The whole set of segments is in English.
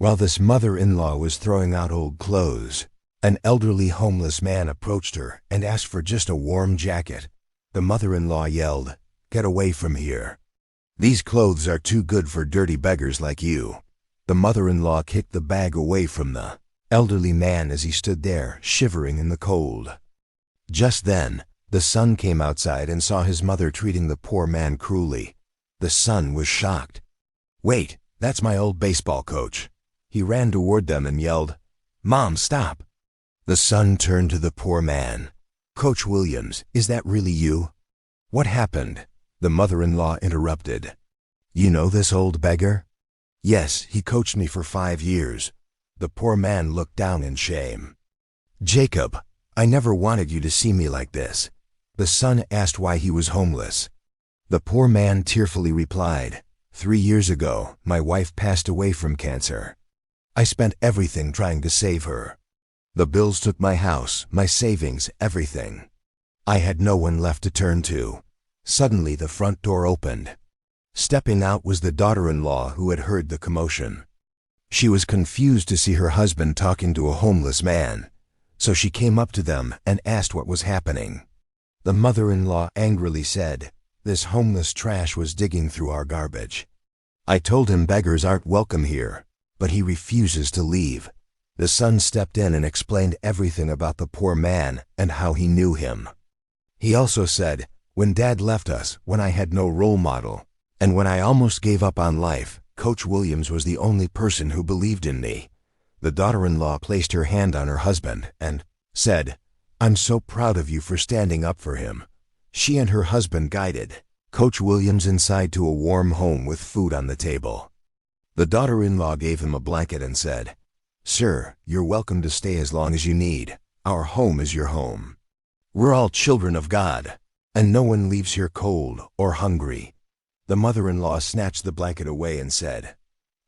While this mother-in-law was throwing out old clothes, an elderly homeless man approached her and asked for just a warm jacket. The mother-in-law yelled, "Get away from here. These clothes are too good for dirty beggars like you." The mother-in-law kicked the bag away from the elderly man as he stood there, shivering in the cold. Just then, the son came outside and saw his mother treating the poor man cruelly. The son was shocked. "Wait, that's my old baseball coach." He ran toward them and yelled, "Mom, stop." The son turned to the poor man. "Coach Williams, is that really you?" "What happened?" The mother-in-law interrupted. "You know this old beggar?" "Yes, he coached me for 5 years." The poor man looked down in shame. "Jacob, I never wanted you to see me like this." The son asked why he was homeless. The poor man tearfully replied, 3 years ago, my wife passed away from cancer. I spent everything trying to save her. The bills took my house, my savings, everything. I had no one left to turn to. Suddenly the front door opened. Stepping out was the daughter-in-law who had heard the commotion. She was confused to see her husband talking to a homeless man, so she came up to them and asked what was happening. The mother-in-law angrily said, "This homeless trash was digging through our garbage. I told him beggars aren't welcome here, but he refuses to leave." The son stepped in and explained everything about the poor man and how he knew him. He also said, "When Dad left us, when I had no role model, and when I almost gave up on life, Coach Williams was the only person who believed in me." The daughter-in-law placed her hand on her husband and said, "I'm so proud of you for standing up for him." She and her husband guided Coach Williams inside to a warm home with food on the table. The daughter-in-law gave him a blanket and said, "Sir, you're welcome to stay as long as you need. Our home is your home. We're all children of God, and no one leaves here cold or hungry." The mother-in-law snatched the blanket away and said,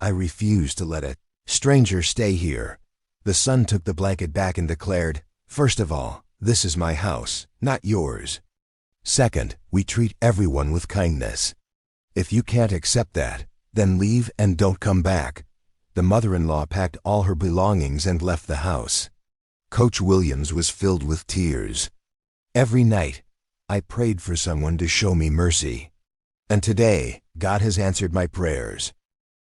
"I refuse to let a stranger stay here." The son took the blanket back and declared, "First of all, this is my house, not yours. Second, we treat everyone with kindness. If you can't accept that, then leave and don't come back." The mother-in-law packed all her belongings and left the house. Coach Williams was filled with tears. "Every night, I prayed for someone to show me mercy. And today, God has answered my prayers.